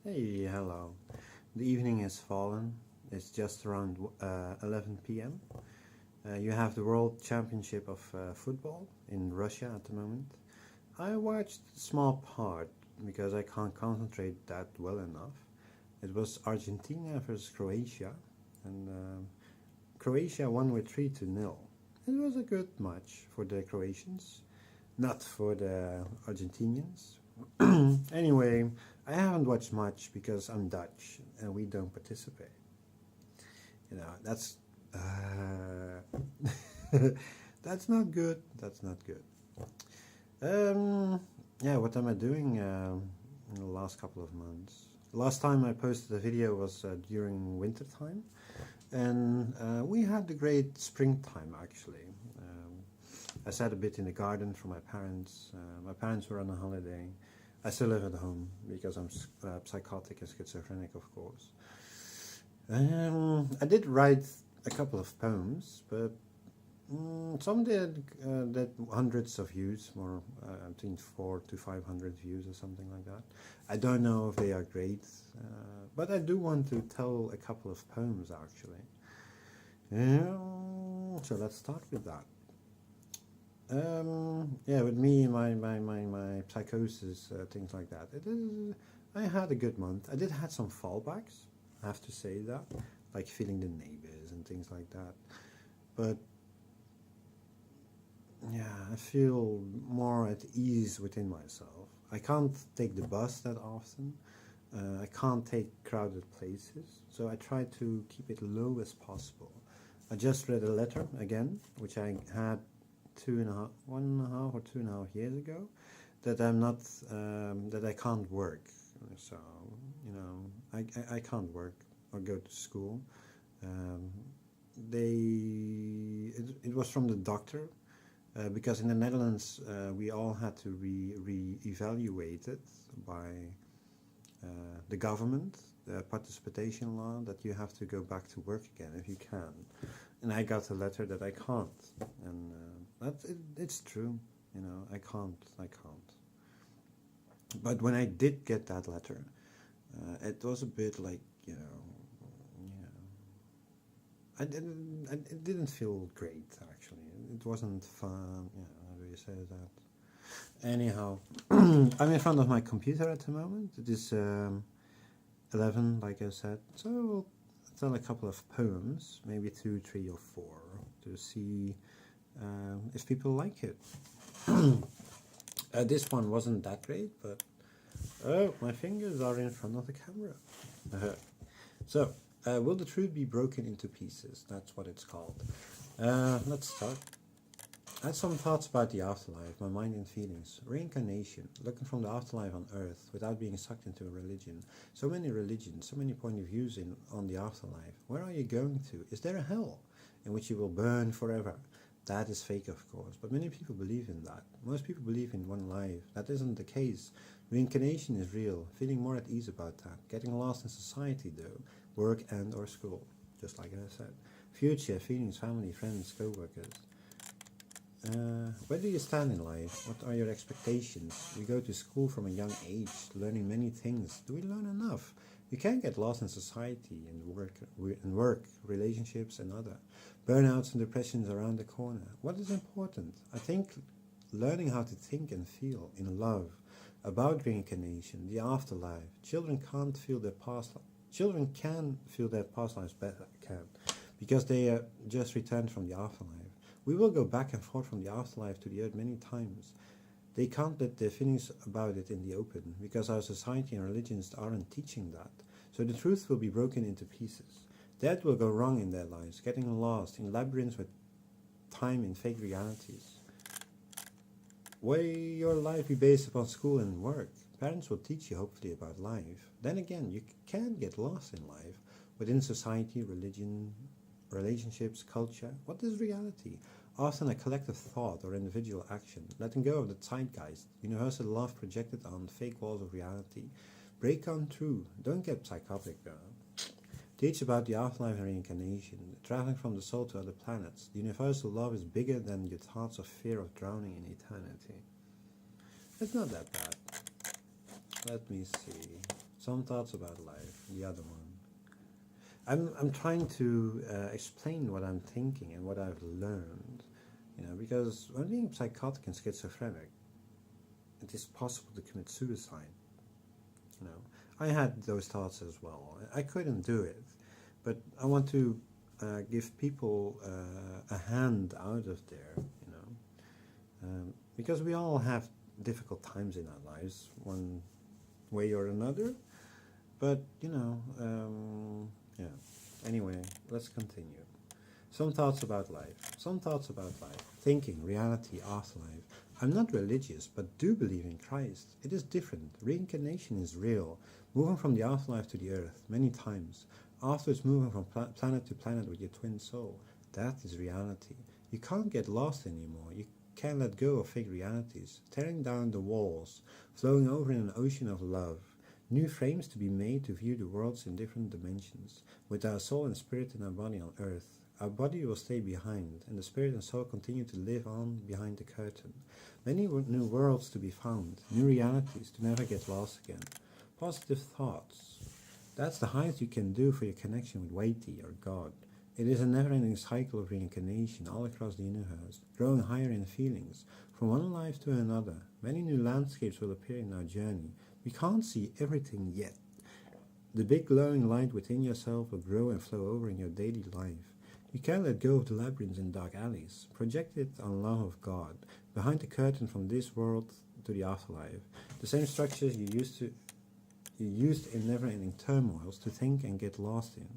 Hey, hello. The evening has fallen. It's just around 11 p.m. You have the World Championship of Football in Russia at the moment. I watched a small part because I can't concentrate that well enough. It was Argentina versus Croatia, and Croatia won with 3 to 0. It was a good match for the Croatians, not for the Argentinians. Anyway, I haven't watched much because I'm Dutch and we don't participate. That's that's not good. That's not good. Yeah, what am I doing in the last couple of months? Last time I posted a video was during winter time, and we had a great springtime actually. I sat a bit in the garden for my parents. My parents were on a holiday. I still live at home because I'm psychotic and schizophrenic, of course. I did write a couple of poems, but some did hundreds of views, more I think 400 to 500 views or something like that. I don't know if they are great, but I do want to tell a couple of poems actually. So let's start with that. Yeah, with me, my psychosis, things like that. I had a good month. I did have some fallbacks, I have to say that, like feeling the neighbors and things like that. But yeah, I feel more at ease within myself. I can't take the bus that often. I can't take crowded places, so I try to keep it low as possible. I just read a letter again, which I had 1.5 or 2.5 years ago, that I'm not, that I can't work. So, I can't work or go to school. It was from the doctor, because in the Netherlands we all had to re-evaluated by the government, the participation law, that you have to go back to work again if you can. And I got a letter that I can't, and it's true, I can't. But when I did get that letter, it was a bit like, it didn't feel great actually. It wasn't fun, how do you say that? Anyhow, I'm in front of my computer at the moment. It is 11, like I said, so we'll tell a couple of poems, maybe 2, 3, or 4, to see if people like it. This one wasn't that great, but my fingers are in front of the camera. So, will the truth be broken into pieces? That's what it's called. Let's start. I had some thoughts about the afterlife, my mind and feelings. Reincarnation, looking from the afterlife on Earth without being sucked into a religion. So many religions, so many point of views on the afterlife. Where are you going to? Is there a hell in which you will burn forever? That is fake, of course, but many people believe in that. Most people believe in one life. That isn't the case. Reincarnation is real, feeling more at ease about that. Getting lost in society though, work and or school, just like I said. Future, feelings, family, friends, co-workers. Where do you stand in life? What are your expectations? We go to school from a young age, learning many things. Do we learn enough? You can't get lost in society and work, relationships and other. Burnouts and depressions around the corner. What is important? I think learning how to think and feel in love, about reincarnation, the afterlife. Children can feel their past lives better, because they just returned from the afterlife. We will go back and forth from the afterlife to the earth many times. They can't let their feelings about it in the open, because our society and religions aren't teaching that. So the truth will be broken into pieces. That will go wrong in their lives, getting lost in labyrinths with time in fake realities. Will your life be based upon school and work? Parents will teach you hopefully about life. Then again, you can get lost in life, within society, religion, relationships, culture. What is reality? Often a collective thought or individual action. Letting go of the zeitgeist, universal love projected on fake walls of reality. Break on through. Don't get psychotic, girl. Teach about the afterlife and reincarnation, traveling from the soul to other planets. The universal love is bigger than your thoughts of fear of drowning in eternity. It's not that bad. Let me see. Some thoughts about life, the other one. I'm trying to explain what I'm thinking and what I've learned, because when being psychotic and schizophrenic, it is possible to commit suicide. I had those thoughts as well. I couldn't do it, but I want to give people a hand out of there, because we all have difficult times in our lives, one way or another. But yeah. Anyway, let's continue. Some thoughts about life. Some thoughts about life. Thinking, reality, afterlife. I'm not religious, but do believe in Christ. It is different. Reincarnation is real. Moving from the afterlife to the earth, many times. Afterwards moving from planet to planet with your twin soul. That is reality. You can't get lost anymore. You can't let go of fake realities. Tearing down the walls. Flowing over in an ocean of love. New frames to be made to view the worlds in different dimensions. With our soul and spirit in our body on earth. Our body will stay behind, and the spirit and soul continue to live on behind the curtain. Many new worlds to be found, new realities to never get lost again. Positive thoughts. That's the highest you can do for your connection with Waiti or God. It is a never-ending cycle of reincarnation all across the universe, growing higher in feelings, from one life to another. Many new landscapes will appear in our journey. We can't see everything yet. The big glowing light within yourself will grow and flow over in your daily life. You can't let go of the labyrinths and dark alleys. Project it on love of God, behind the curtain from this world to the afterlife. The same structures you used in never-ending turmoils to think and get lost in.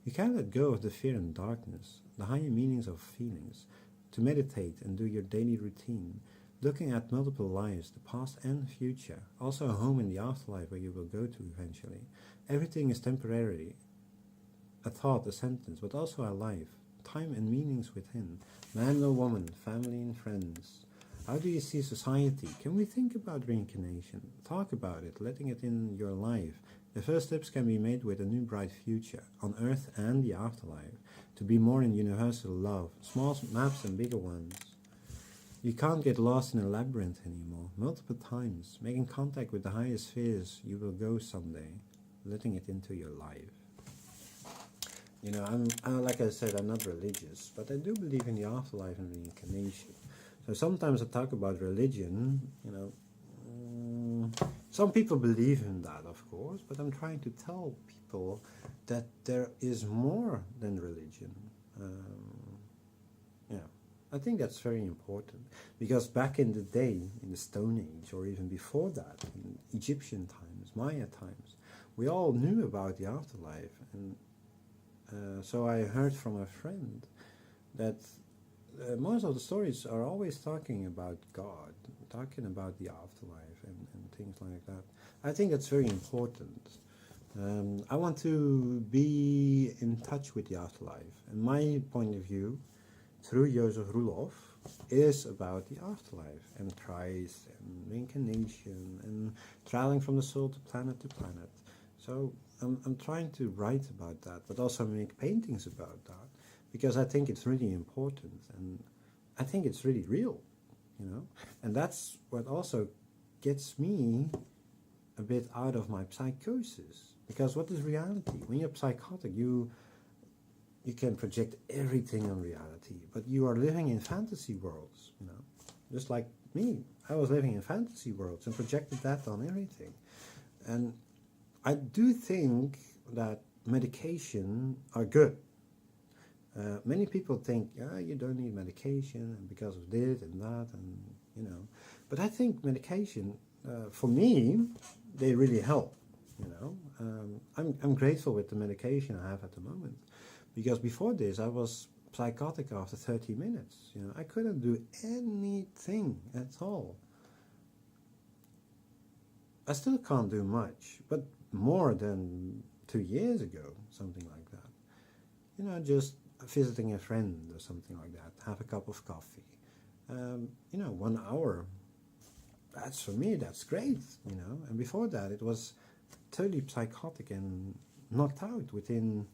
You can't let go of the fear and darkness, the higher meanings of feelings, to meditate and do your daily routine, looking at multiple lives, the past and future, also a home in the afterlife where you will go to eventually. Everything is temporary, a thought, a sentence, but also our life, time and meanings within, man or woman, family and friends. How do you see society? Can we think about reincarnation? Talk about it, letting it in your life. The first steps can be made with a new bright future, on earth and the afterlife, to be more in universal love, small maps and bigger ones. You can't get lost in a labyrinth anymore, multiple times, making contact with the higher spheres you will go someday, letting it into your life. Like I said, I'm not religious, but I do believe in the afterlife and reincarnation. So sometimes I talk about religion, some people believe in that, of course, but I'm trying to tell people that there is more than religion. I think that's very important, because back in the day, in the Stone Age, or even before that, in Egyptian times, Maya times, we all knew about the afterlife, and so I heard from a friend that most of the stories are always talking about God, talking about the afterlife and things like that. I think that's very important. I want to be in touch with the afterlife, and my point of view, through Joseph Roelof, is about the afterlife and Christ and reincarnation and traveling from the soul to planet. So I'm trying to write about that, but also make paintings about that, because I think it's really important, and I think it's really real, and that's what also gets me a bit out of my psychosis, because what is reality? When you're psychotic, you can project everything on reality, but you are living in fantasy worlds, just like me. I was living in fantasy worlds and projected that on everything. And I do think that medication are good. Many people think, you don't need medication because of this and that, and but I think medication, for me, they really help. I'm grateful with the medication I have at the moment, because before this I was psychotic after 30 minutes. I couldn't do anything at all. I still can't do much, but more than 2 years ago, something like that. Just visiting a friend or something like that, have a cup of coffee, 1 hour. That's, for me, that's great, And before that, it was totally psychotic and knocked out within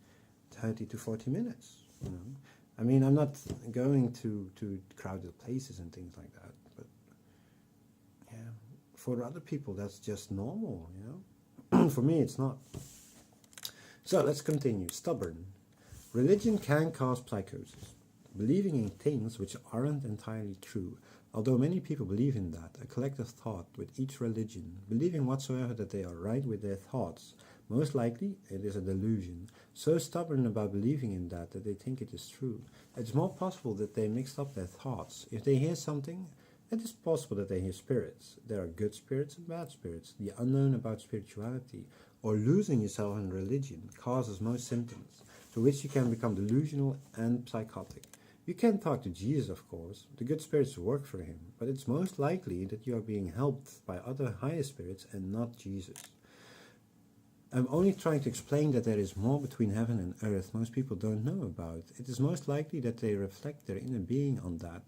30 to 40 minutes, I mean, I'm not going to crowded places and things like that, but yeah, for other people, that's just normal, For me, it's not. So let's continue. Stubborn. Religion can cause psychosis, believing in things which aren't entirely true. Although many people believe in that, a collective thought with each religion, believing whatsoever that they are right with their thoughts, most likely it is a delusion, so stubborn about believing in that they think it is true. It's more possible that they mixed up their thoughts. If they hear something, it is possible that they hear spirits. There are good spirits and bad spirits. The unknown about spirituality or losing yourself in religion causes most symptoms, to which you can become delusional and psychotic. You can talk to Jesus, of course. The good spirits work for him, but it's most likely that you are being helped by other higher spirits and not Jesus. I'm only trying to explain that there is more between heaven and earth most people don't know about. It is most likely that they reflect their inner being on that.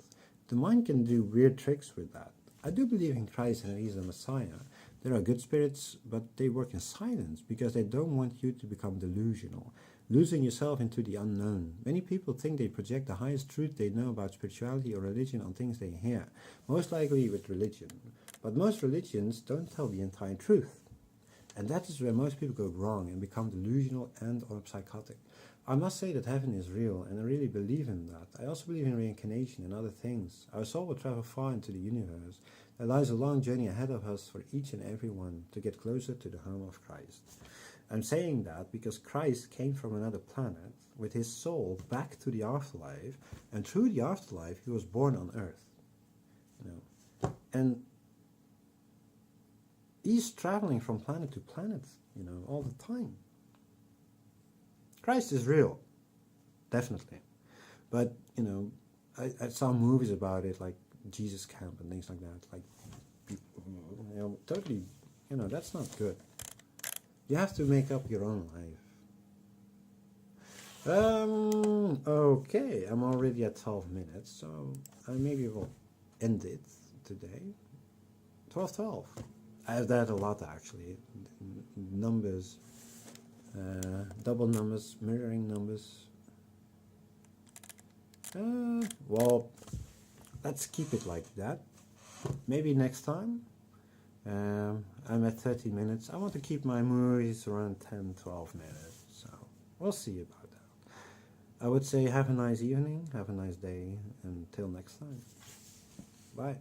The mind can do weird tricks with that. I do believe in Christ and He is the Messiah. There are good spirits, but they work in silence because they don't want you to become delusional, losing yourself into the unknown. Many people think they project the highest truth they know about spirituality or religion on things they hear, most likely with religion. But most religions don't tell the entire truth. And that is where most people go wrong and become delusional and or psychotic. I must say that heaven is real, and I really believe in that. I also believe in reincarnation and other things. Our soul will travel far into the universe. There lies a long journey ahead of us for each and every one to get closer to the home of Christ. I'm saying that because Christ came from another planet with his soul back to the afterlife, and through the afterlife he was born on earth. And he's traveling from planet to planet, all the time. Christ is real, definitely. But, I saw movies about it, like Jesus Camp and things like that. Like, people, totally, that's not good. You have to make up your own life. Okay, I'm already at 12 minutes, so maybe we'll end it today. 12:12. I have that a lot, actually. Numbers, double numbers, mirroring numbers. Well, let's keep it like that. Maybe next time. I'm at 30 minutes. I want to keep my movies around 10-12 minutes, so we'll see about that. I would say have a nice evening, have a nice day, until next time. Bye.